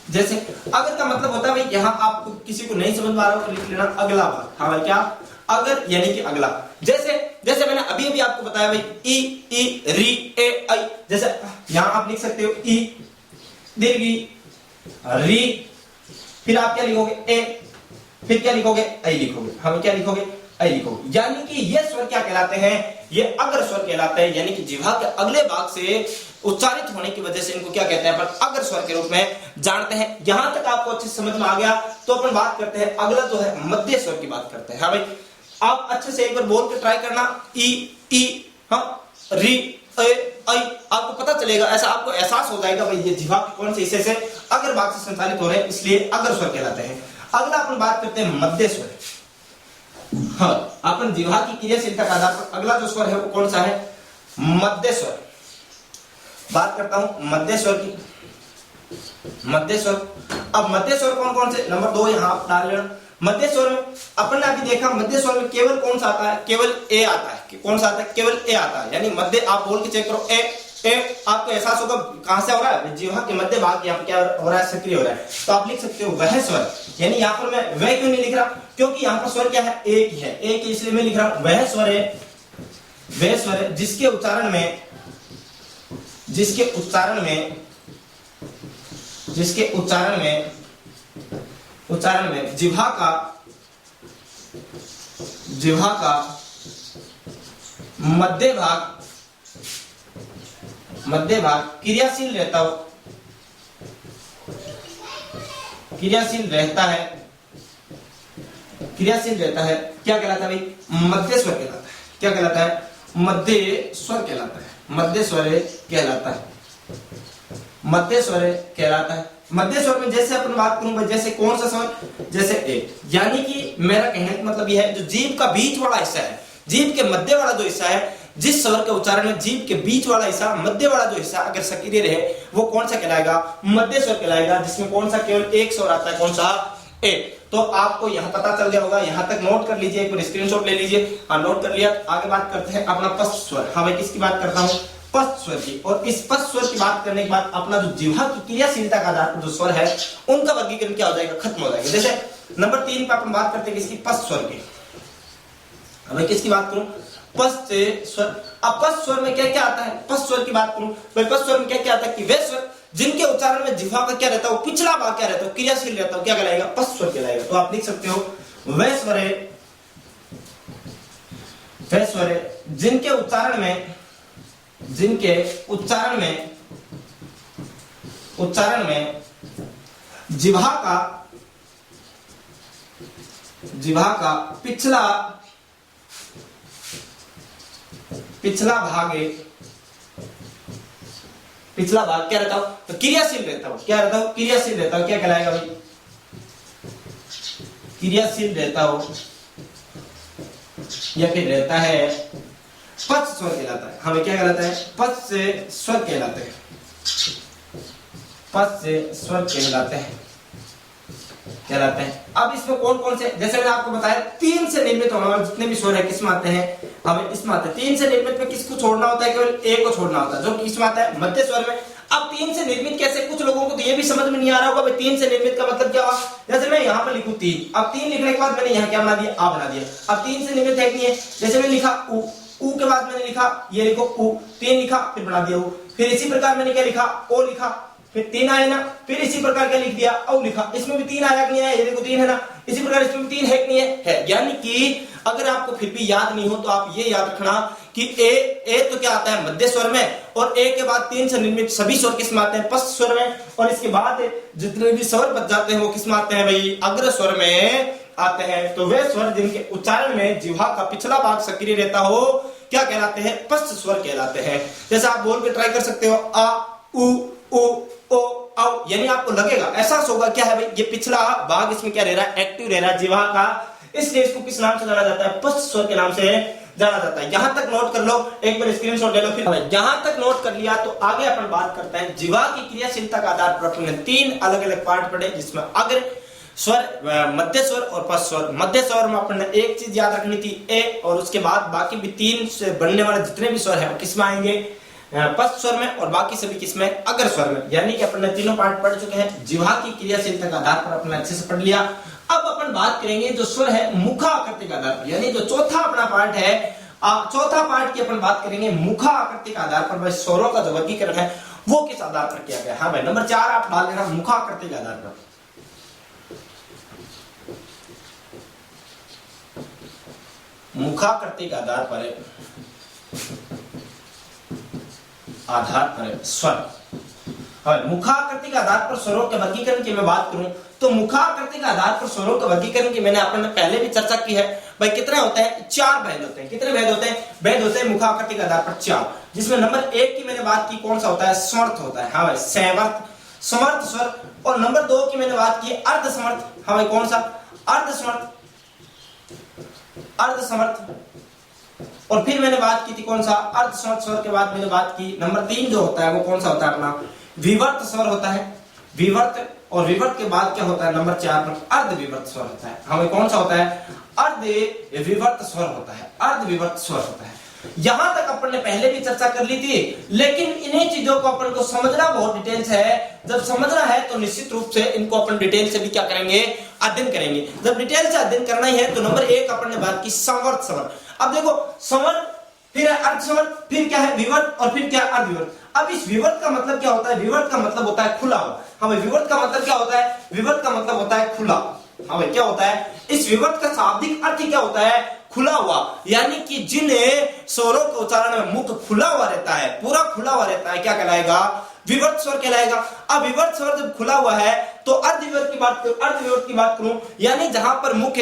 जैसे अगर का मतलब होता है भाई, यहाँ आपको किसी को नहीं समझ में आ रहा हो तो लिख लेना अगला भाग। हाँ भाई क्या, अगर यानी कि अगला। जैसे मैंने अभी अभी आपको बताया भाई, ई री ए आई, जैसे यहां आप लिख सकते हो ई दीर्घी री, फिर आप क्या लिखोगे, ए, फिर क्या लिखोगे, आई लिखोगे। हम क्या लिखोगे, आई लिखोगे। यानी कि ये स्वर क्या कहलाते हैं, ये अग्र स्वर कहलाते हैं। यानी कि जिह्वा के अगले भाग से उच्चारित होने की वजह से इनको क्या कहते हैं, पर अग्र स्वर के रूप में जानते हैं। यहां तक आपको अच्छी समझ में आ गया तो अपन बात करते हैं, अगला जो है मध्य स्वर की बात करते हैं। हाँ भाई आप अच्छे से एक बार बोल के ट्राई करना, ई हाँ री ए आई, आपको पता चलेगा, ऐसा आपको एहसास हो जाएगा भाई ये जिह्वा के कौन से हिस्से से अग्र भाग से संचालित हो रहे हैं, इसलिए अग्र स्वर कहलाते हैं। अगला अपन बात करते हैं मध्य स्वर। हाँ अपन जिह्वा की क्रियाशीलता के आधार पर अगला जो स्वर है वो कौन सा है, मध्य स्वर। बात करता हूं मध्य स्वर की। मध्य स्वर, अब मध्य स्वर कौन कौन से, नंबर 2 यहां डाल लेना। मध्य स्वर में अपन ने अभी देखा, मध्य स्वर में केवल कौन सा आता है, केवल ए आता है। कौन सा आता है, केवल ए आता है। यानी मध्य, आप बोल के चेक करो, ए आपको एहसास होगा कहां से हो रहा है, जिह्वा के मध्य भाग यहाँ पर क्या हो रहा है, सक्रिय हो रहा है। तो आप लिख सकते हो वह स्वर। यानी यहाँ पर मैं वह क्यों नहीं लिख रहा, क्योंकि यहाँ पर स्वर क्या है, एक ही है, एक ही, इसलिए मैं लिख रहा हूं वह स्वर है जिसके उच्चारण में जिह्वा का मध्य भाग क्रियाशील रहता है। क्या कहलाता है भाई, मध्य स्वर कहलाता है। क्या कहलाता है, मध्य स्वर कहलाता है। मध्य स्वर कहलाता है, मध्य स्वर कहलाता है। मध्य स्वर में जैसे अपन बात करूं, जैसे कौन सा स्वर, जैसे ए, यानी कि मेरा कहने का मतलब यह है जो जीभ का बीच वाला हिस्सा है, जीभ के मध्य वाला जो हिस्सा है, जिस स्वर के उच्चारण में जीभ के बीच वाला हिस्सा, मध्य वाला जो हिस्सा अगर सक्रिय रहे वो कौन सा कहलाएगा, मध्य स्वर कहलाएगा, जिसमें कौन सा केवल एक स्वर आता है, कौन सा, ए। तो आपको यहाँ पता चल गया होगा, यहाँ तक नोट कर लीजिए, एक बार स्क्रीनशॉट ले लीजिए। हाँ, नोट कर लिया। आगे बात करते हैं अपना पश्च स्वर। हाँ, मैं किसकी बात करता हूँ, पश्च स्वर की। और इस पश्च स्वर की बात करने के बाद अपना जो जिह्वा की क्रियाशीलता का आधार पर जो स्वर है उनका वर्गीकरण क्या हो जाएगा, खत्म हो जाएगा। जैसे नंबर 3 पर अपन बात करते हैं किसकी, पश्च स्वर की। मैं किसकी बात करूं, पश्च स्वर। अब पश्च स्वर में क्या क्या आता है, पश्च स्वर की बात करूं, भाई पश्च स्वर में क्या क्या आता है कि वे स्वर जिनके उच्चारण में जिह्वा का क्या रहता है, वो पिछला भाग क्या रहता है, क्रियाशील रहता है, क्या कहलाएगा, पश्च स्वर कहलाएगा। तो आप लिख सकते हो वे स्वर जिनके उच्चारण में जिह्वा का पिछला भाग क्या रहता हो, तो क्रियाशील रहता हो, क्या रहता हो, क्रियाशील रहता हो, क्या कहलाएगा भाई, क्रियाशील रहता हो, या फिर रहता है, पश्च स्वर कहलाता है। हमें क्या कहलाता है, पश्च स्वर कहलाते हैं, पश्च स्वर कहलाते हैं। अब इसमें कौन कौन से, जैसे मैंने आपको बताया 3 से निर्मित होने वाले जितने भी स्वर है किसमें आते हैं, हमें इसमें आते हैं। 3 से निर्मित में किसको छोड़ना होता है, केवल ए को छोड़ना होता है, जो किसमें आता है, मध्य स्वर में। अब 3 से निर्मित कैसे, कुछ लोगों को तो ये भी समझ में नहीं आ रहा होगा भाई 3 से निर्मित का मतलब क्या हुआ। जैसे मैं यहाँ पर लिखूं 3, अब 3 लिखने के बाद मैंने यहाँ क्या बना दिया, आ बना दिया। अब 3 से निर्मित है कि नहीं है, जैसे मैंने लिखा उ, उ के बाद मैंने लिखा, ये लिखो उ, 3 लिखा, फिर बना दिया उ। फिर इसी प्रकार मैंने क्या लिखा, ओ लिखा, फिर 3 आया ना, फिर इसी प्रकार क्या लिख दिया, औ लिखा। इसमें भी 3 आया कि नहीं आया, ये देखो 3 है ना, इसी प्रकार इसमें भी 3 है कि नहीं है। यानी कि अगर आपको फिर भी याद नहीं हो तो आप ये याद रखना कि ए तो क्या आता है, मध्य स्वर में, और ए के बाद 3 से निर्मित सभी स्वर किसमें आते हैं, पश्च स्वर में, और इसके बाद जितने भी स्वर बच जाते हैं वो किसमें आते हैं भाई, अग्र स्वर में आते हैं। तो वे स्वर जिनके उच्चारण में जिह्वा का पिछला भाग सक्रिय रहता हो क्या कहलाते हैं, पश्च स्वर कहलाते हैं। जैसे आप बोल के ट्राई कर सकते हो, आ उ ओ औ, यानी आपको लगेगा, एहसास होगा क्या है भाई, ये पिछला भाग इसमें क्या रह रहा है, एक्टिव रह रहा है जिह्वा का, इसलिए इसको किस नाम से जाना जाता है, पश्च स्वर के नाम से जाना जाता है। यहां तक नोट कर लो, एक बार स्क्रीनशॉट ले लो। फिर यहां तक नोट कर लिया तो आगे अपन बात करते हैं जिह्वा की क्रियाशीलता का आधार पर अपने 3 अलग अलग पार्ट पढ़े, जिसमें अग्र स्वर, मध्य स्वर और पश्च स्वर। मध्य स्वर में अपन ने एक चीज याद रखनी थी, ए, और उसके बाद बाकी भी 3 से बनने वाले जितने भी स्वर है किसमें आएंगे, पश्च स्वर में, और बाकी सभी किसमें, अग्र स्वर में। यानी कि अपन ने तीनों पार्ट पढ़ चुके हैं, जिह्वा की क्रियाशीलता का आधार पर अपन अच्छे से पढ़ लिया। अब अपन बात करेंगे जो स्वर है मुखा आकृति का आधार पर, यानी जो चौथा अपना पार्ट है, चौथा पार्ट की अपन बात करेंगे मुखा आकृति का आधार पर, भाई स्वरों का जो वर्गीकरण है वो किस आधार पर किया गया। हाँ भाई, नंबर 4 आप डाल लेना, मुखा आकृति के आधार पर। मुखाकृति के आधार पर स्वर। मुखाकृति के आधार पर स्वरों के वर्गीकरण की मैं बात करूं तो मुखाकृति के आधार पर स्वरों के वर्गीकरण की मैंने अपन पहले भी चर्चा की है। भाई कितने होते हैं, 4 भेद होते हैं। कितने भेद होते हैं, भेद होते हैं मुखाकृति के आधार पर 4, जिसमें नंबर 1 की मैंने बात की, कौन सा होता है, समर्थ होता है। हाँ भाई, समर्थ, समर्थ स्वर। और नंबर 2 की मैंने बात की अर्ध समर्थ। हाँ भाई, कौन सा, अर्ध समर्थ, अर्ध समर्थ। और फिर मैंने बात की थी कौन सा, अर्ध समर्थ स्वर के बाद मैंने बात की नंबर 3 जो होता है वो कौन सा होता है अपना, विवर्त स्वर होता है, विवर्त। और विवर्त के बाद क्या होता है, नंबर 4 पर अर्ध विवर्त स्वर होता है। हमें कौन सा होता है, अर्ध विवर्त स्वर होता है, अर्ध विवर्त स्वर होता है। यहां तक अपन ने पहले भी चर्चा कर ली थी, लेकिन इन्हीं चीजों को अपन को समझना बहुत डिटेल से है। जब समझना है तो निश्चित रूप से इनको अपन डिटेल से भी क्या करेंगे, अध्ययन करेंगे। जब डिटेल से अध्ययन करना ही है तो नंबर 1 अपन ने बात की समवर्त स्वर। अब देखो, समवर्त, फिर अर्ध समवर्त, फिर क्या है विवर्त, और फिर क्या अर्ध विवर्त। अब इस विवर्त का मतलब क्या होता है, विवर्त का मतलब होता है खुला हुआ। हमें विवर्त का मतलब क्या होता है, विवर्त का मतलब होता है खुला। हमें क्या होता है, इस विवर्त का शाब्दिक अर्थ क्या होता है, खुला हुआ। यानी कि जिन स्वरों के उच्चारण में मुख खुला हुआ रहता है, पूरा खुला हुआ रहता है, क्या कहलाएगा, विवर्त स्वर कहलाएगा। अब विवर्त स्वर जब खुला हुआ है तो अर्ध विवर्त की बात करूं, यानी जहां पर मुख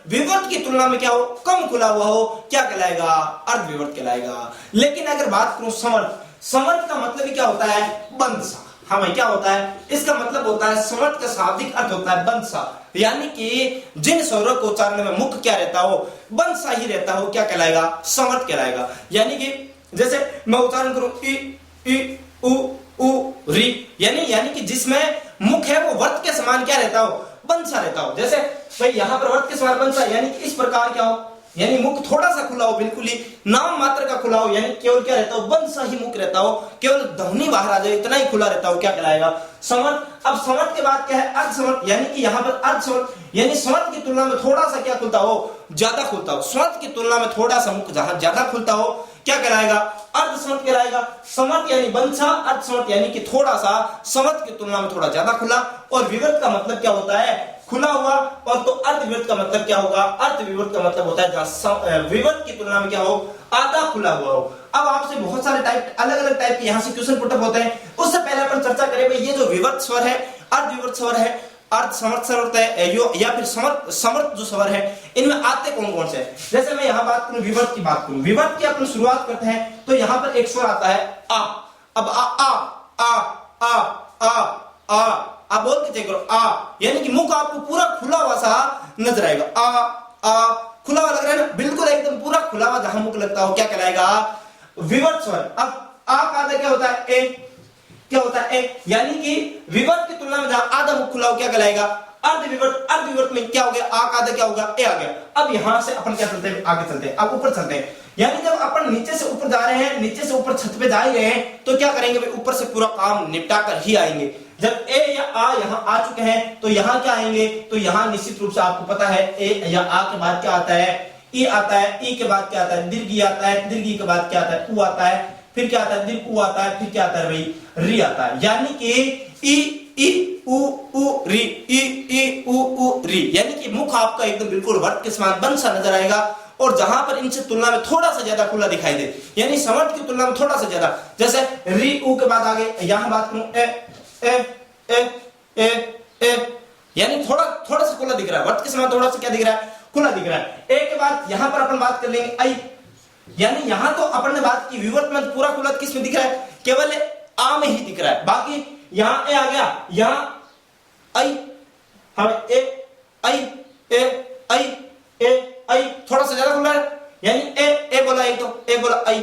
विवर्त की तुलना में क्या हो, कम खुला हुआ हो, क्या कहलाएगा, अर्धविवर्त कहलाएगा। लेकिन अगर बात करूं समर्थ, समर्थ का मतलब क्या होता है, बंद सा। हाँ भाई क्या होता है, इसका मतलब होता है समर्थ का शाब्दिक अर्थ होता है बंद सा, यानी कि जिन स्वरों को उच्चारण में मुख क्या रहता हो, बंद सा ही रहता हो, क्या कहलाएगा, समर्थ कहलाएगा। यानी कि जैसे मैं उच्चारण करूं इ उ उ री, यानी कि जिसमें मुख है वो वर्त के समान क्या रहता हो, बंद सा रहता हो। जैसे भाई यहाँ पर वर्त के समान बंद सा, यानी कि इस प्रकार क्या हो, यानी मुख थोड़ा सा खुला हो, बिल्कुल ही नाम मात्र का खुला हो, यानी केवल क्या रहता हो, बंद सा ही मुख रहता हो, केवल ध्वनि बाहर आ जाए इतना ही खुला रहता हो, क्या कहलाएगा, समर्थ। अब समर्थ के बाद क्या है, अर्धसमर्थ, यानी कि यहाँ पर अर्धसमर्थ, यानी समर्थ की तुलना में थोड़ा सा क्या खुलता हो, ज्यादा खुलता हो। समर्थ की तुलना में थोड़ा सा मुख जहां ज्यादा खुलता हो, क्या कहलाएगा, अर्धसमर्थ कहलाएगा। समर्थ यानी बंद सा, अर्धसमर्थ यानी कि थोड़ा सा, समर्थ की तुलना में थोड़ा ज्यादा खुला। और विवर्त का मतलब क्या होता है, खुला हुआ। और तो अर्धविवर्त का मतलब क्या होगा, अर्धविवर्त का मतलब होता है जहां विवर्त की तुलना में क्या हो, आधा खुला हुआ हो। अब आपसे बहुत सारे टाइप, अलग अलग टाइप के यहाँ से क्वेश्चन पुटअप होते हैं, उससे पहले अपन चर्चा करें भाई ये जो विवर्त स्वर है, अर्धविवर्त स्वर है, अर्ध समर्थ स्वर होता है या फिर समर्थ जो स्वर है, इनमें आते कौन कौन से। जैसे मैं यहाँ बात करूं, विवर्त की बात करूं, विवर्त की अपन शुरुआत करते हैं तो यहाँ पर एक स्वर आता है आ। अब आ आ आ आ आ आ, आप बोल के चेक करो आ, यानी कि मुख आपको पूरा खुला हुआ सा नजर आएगा। आ आ खुला हुआ लग रहा है ना, बिल्कुल एकदम पूरा खुला हुआ जहां मुख लगता हो, क्या कहलाएगा, विवर्त स्वर। अब आ का आधा क्या होता है, ए, क्या होता है ए, यानी कि विवर्त की तुलना में जहां आधा मुख खुला हो, क्या कहलाएगा, अर्धविवर्त। अर्धविवर्त में क्या हो गया, आ का आधा क्या होगा, ए आ गया। अब यहां से अपन क्या चलते हैं, आगे चलते हैं, अब ऊपर चलते हैं। यानी जब अपन नीचे से ऊपर जा रहे हैं, नीचे से ऊपर छत पे जा ही रहे हैं, तो क्या करेंगे भाई, ऊपर से पूरा काम निपटा कर ही आएंगे। जब ए या आ यहाँ आ चुके हैं तो यहाँ क्या आएंगे, तो यहाँ निश्चित रूप से आपको पता है ए या आ के बाद क्या आता है, ई आता है, ई के बाद क्या आता है, दीर्घ आता है, दीर्घ के बाद क्या आता है, उ आता है, फिर क्या आता है, दीर्घ उ आता है, फिर क्या आता है भाई, री आता है। यानी कि ई उ री, ई उ री, यानी कि मुख आपका एकदम बिल्कुल वर्त के समान बंद सा नजर आएगा। और जहां पर इनसे तुलना में थोड़ा सा ज्यादा खुला दिखाई दे, यानी समर्थ की तुलना में थोड़ा सा ज्यादा, जैसे री उ के बाद आगे यहां बात करूं ए ए ए ए ए, यानी थोड़ा सा खुला दिख रहा है, वर्त के समान थोड़ा सा क्या दिख रहा है, खुला दिख रहा है। ए के बाद यहां पर अपन बात कर लेंगे आई, यानी यहां तो अपन ने बात की विवर्त में पूरा खुला किस में दिख रहा है, केवल आ में ही दिख रहा है, बाकी यहां ए आ गया, यहां आई, हम ए आई ए आई ए आई, थोड़ा सा ज्यादा खुला है, यानी ए बोला एक, तो ए बोला आई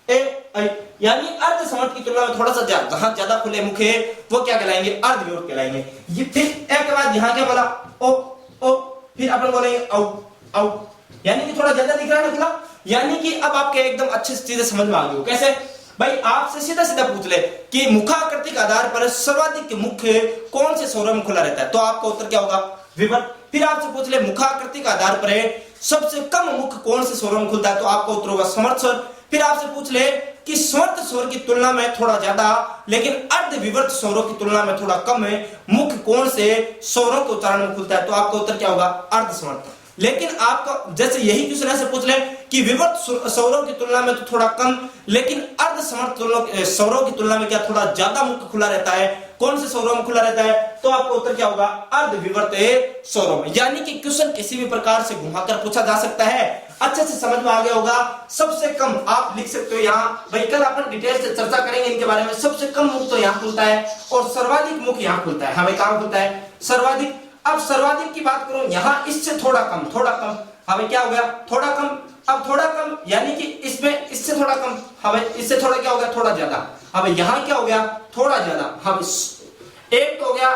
ए आई, यानी अर्ध समर्थ की तुलना में थोड़ा सा जहां ज्यादा खुले मुख है वो क्या कहलाएंगे, अर्धविवर्त कहलाएंगे। ये फिर ए के बाद यहां क्या बोला, ओ ओ, फिर अपन बोलेंगे औ औ, यानी कि थोड़ा ज्यादा दिख रहा है ना खुला। यानी कि अब आपके एकदम अच्छे से चीजें समझ में आ गई हो। कैसे भाई, आपसे सीधा सीधा पूछ ले कि मुखाकृति के आधार पर सर्वाधिक मुख कौन से स्वरों में खुला रहता है, तो आपका उत्तर क्या होगा, विवर्त। फिर आपसे पूछ ले मुखाकृति के आधार पर सबसे कम मुख कौन से स्वरों में खुलता है, तो आपका उत्तर होगा समर्थ स्वर। फिर आपसे पूछ ले कि समर्थ स्वर की तुलना में थोड़ा ज्यादा लेकिन अर्धविवर्त स्वरों की तुलना में थोड़ा कम है मुख कौन से स्वरों के उच्चारण में खुलता है, तो आपका उत्तर क्या होगा, अर्धसमर्थ। लेकिन आपका जैसे यही क्वेश्चन ऐसे पूछ ले कि विवर्त स्वरों की तुलना में तो थोड़ा कम लेकिन अर्धसमर्थ स्वरों की तुलना में क्या थोड़ा ज्यादा मुख खुला रहता है, कौन से स्वरों में खुला रहता है, तो आपका उत्तर क्या होगा, अर्धविवर्त स्वरों में। यानी कि क्वेश्चन किसी भी प्रकार से घुमाकर पूछा जा सकता है। अच्छे से समझ में आ गया होगा। सबसे कम आप लिख सकते हो यहाँ, भाई कल अपन डिटेल से चर्चा करेंगे इनके बारे में। सबसे कम मुख तो यहाँ खुलता है और सर्वाधिक मुख यहाँ खुलता है। हाँ भाई कहाँ खुलता है, सर्वाधिक। अब सर्वाधिक की बात करूं, यहाँ इससे थोड़ा कम, हाँ भाई क्या हो गया, थोड़ा कम। अब थोड़ा कम यानी कि इसमें इससे थोड़ा कम, हाँ भाई इससे थोड़ा क्या हो गया, थोड़ा ज्यादा। हाँ भाई यहाँ क्या हो गया, थोड़ा ज्यादा। हाँ एक तो हो गया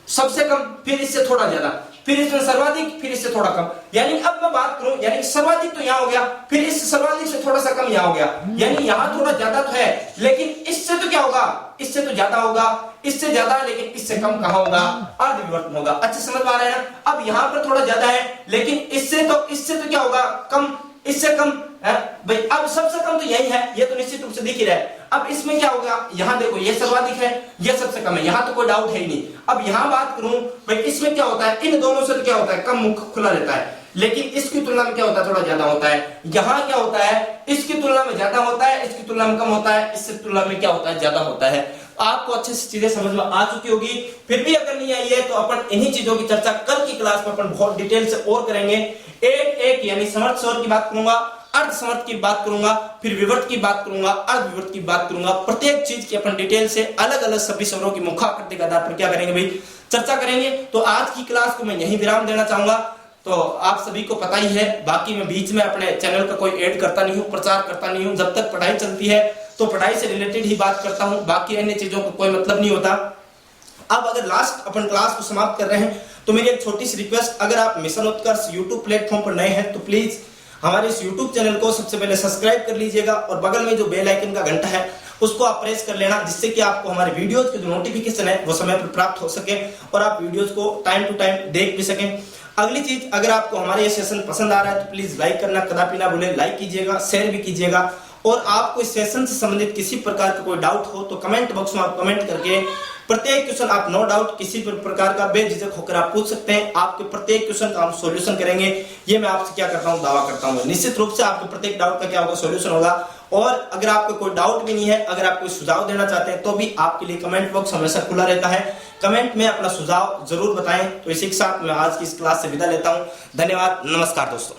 सबसे कम, फिर इससे थोड़ा ज्यादा, फिर इसमें सर्वाधिक, फिर इससे थोड़ा कम। यानी अब मैं बात करूं, यानी सर्वाधिक तो यहाँ हो गया, फिर इस सर्वाधिक से थोड़ा सा कम यहाँ हो गया। यानी यहाँ थोड़ा ज्यादा तो है लेकिन इससे तो क्या होगा, इससे तो ज्यादा होगा, इससे ज्यादा लेकिन इससे कम कहाँ होगा, अर्धविवर्त होगा। अच्छे समझ में आ रहा है ना। अब यहाँ पर थोड़ा ज्यादा है लेकिन इससे तो क्या होगा, कम, इससे कम है भाई। अब सबसे कम तो यही है, ये तो निश्चित रूप से दिख ही रहा है। अब इसमें क्या होगा, यहाँ देखो ये सर्वाधिक है, ये सबसे कम है, यहाँ तो कोई डाउट है ही नहीं। अब यहाँ बात करूं भाई इसमें क्या होता है, इन दोनों से तो क्या होता है, कम मुख खुला रहता है लेकिन इसकी तुलना में क्या होता है, थोड़ा ज्यादा होता है। यहाँ क्या होता है, इसकी तुलना में ज्यादा होता है, इसकी तुलना में कम होता है, इससे तुलना में क्या होता है, ज्यादा होता है। आपको अच्छे से चीजें समझ में आ चुकी होगी। फिर भी अगर नहीं आई है तो अपन इन्हीं चीजों की चर्चा कल की क्लास में अपन बहुत डिटेल से और करेंगे। एक यानी समर्थ स्वर की बात करूंगा, अर्ध समर्थ की बात करूंगा, फिर विवर्त की बात करूंगा, अर्ध विवर्त की बात करूंगा। प्रत्येक चीज की अपन डिटेल से अलग अलग सभी स्वरों की मुखाकृति के आधार पर क्या करेंगे भाई, चर्चा करेंगे। तो आज की क्लास को मैं यहीं विराम देना चाहूंगा। तो आप सभी को पता ही है, बाकी मैं बीच में अपने चैनल का कोई ऐड करता नहीं हूँ, प्रचार करता नहीं हूँ। जब तक पढ़ाई चलती है तो पढ़ाई से रिलेटेड ही बात करता हूँ, बाकी अन्य चीजों का कोई मतलब नहीं होता। अब अगर लास्ट अपन क्लास को समाप्त कर रहे हैं तो मेरी एक छोटी सी रिक्वेस्ट, अगर आप मिशन उत्कर्ष यूट्यूब प्लेटफॉर्म पर नए हैं तो प्लीज हमारे इस यूट्यूब चैनल को सबसे पहले सब्सक्राइब कर लीजिएगा और बगल में जो बेल आइकन का घंटा है उसको आप प्रेस कर लेना, जिससे कि आपको हमारे वीडियोस के जो नोटिफिकेशन है वो समय पर प्राप्त हो सके और आप वीडियोस को टाइम टू टाइम देख भी सकें। अगली चीज, अगर आपको हमारे ये सेशन पसंद आ रहा है तो प्लीज लाइक करना कदापि ना भूलें, लाइक कीजिएगा, शेयर भी कीजिएगा। और आपको इस सेशन से संबंधित किसी प्रकार का कोई डाउट हो तो कमेंट बॉक्स में आप कमेंट करके प्रत्येक क्वेश्चन आप नो डाउट किसी प्रकार का बेझिझक होकर आप पूछ सकते हैं। आपके प्रत्येक क्वेश्चन का हम सॉल्यूशन करेंगे, ये मैं आपसे क्या करता हूं, दावा करता हूं। निश्चित रूप से आपके प्रत्येक डाउट का क्या होगा, सॉल्यूशन होगा। और अगर आपको कोई डाउट भी नहीं है, अगर आप कोई सुझाव देना चाहते हैं तो भी आपके लिए कमेंट बॉक्स हमेशा खुला रहता है। कमेंट में अपना सुझाव जरूर बताएं। तो इसी के साथ मैं आज की इस क्लास से विदा लेता हूं। धन्यवाद, नमस्कार दोस्तों।